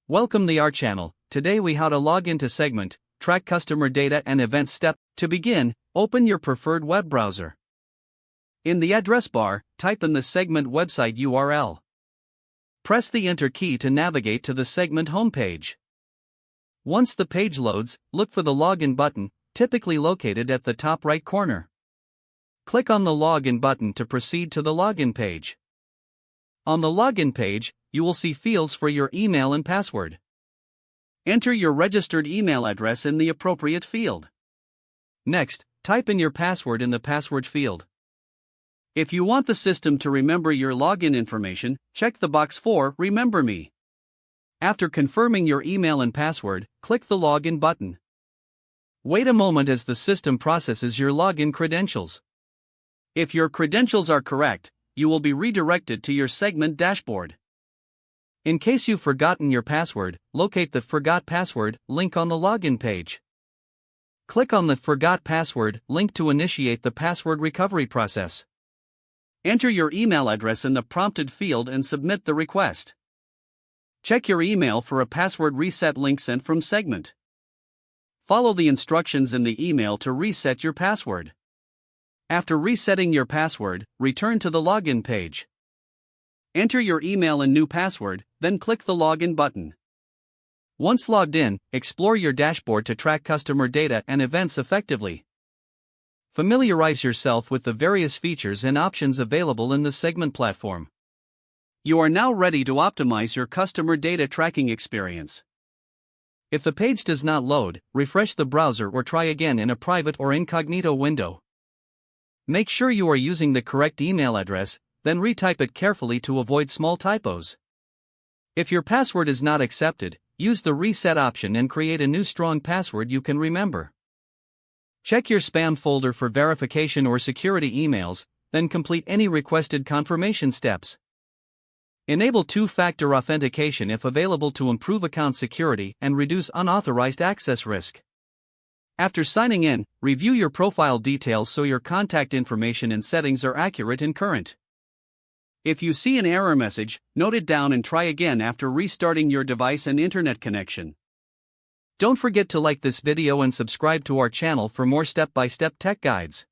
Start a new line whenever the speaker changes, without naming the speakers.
Welcome to our channel. Today we how to log into Segment, track customer data and events step. To begin, open your preferred web browser. In the address bar, type in the Segment website URL. Press the Enter key to navigate to the Segment homepage. Once the page loads, look for the Login button, typically located at the top right corner. Click on the Login button to proceed to the login page. On the login page, you will see fields for your email and password. Enter your registered email address in the appropriate field. Next, type in your password in the password field. If you want the system to remember your login information, check the box for Remember Me. After confirming your email and password, click the Login button. Wait a moment as the system processes your login credentials. If your credentials are correct, you will be redirected to your Segment dashboard. In case you've forgotten your password, locate the Forgot Password link on the login page. Click on the Forgot Password link to initiate the password recovery process. Enter your email address in the prompted field and submit the request. Check your email for a password reset link sent from Segment. Follow the instructions in the email to reset your password. After resetting your password, return to the login page. Enter your email and new password, then click the Login button. Once logged in, explore your dashboard to track customer data and events effectively. Familiarize yourself with the various features and options available in the Segment platform. You are now ready to optimize your customer data tracking experience. If the page does not load, refresh the browser or try again in a private or incognito window. Make sure you are using the correct email address, then retype it carefully to avoid small typos. If your password is not accepted, use the reset option and create a new strong password you can remember. Check your spam folder for verification or security emails, then complete any requested confirmation steps. Enable two-factor authentication if available to improve account security and reduce unauthorized access risk. After signing in, review your profile details so your contact information and settings are accurate and current. If you see an error message, note it down and try again after restarting your device and internet connection. Don't forget to like this video and subscribe to our channel for more step-by-step tech guides.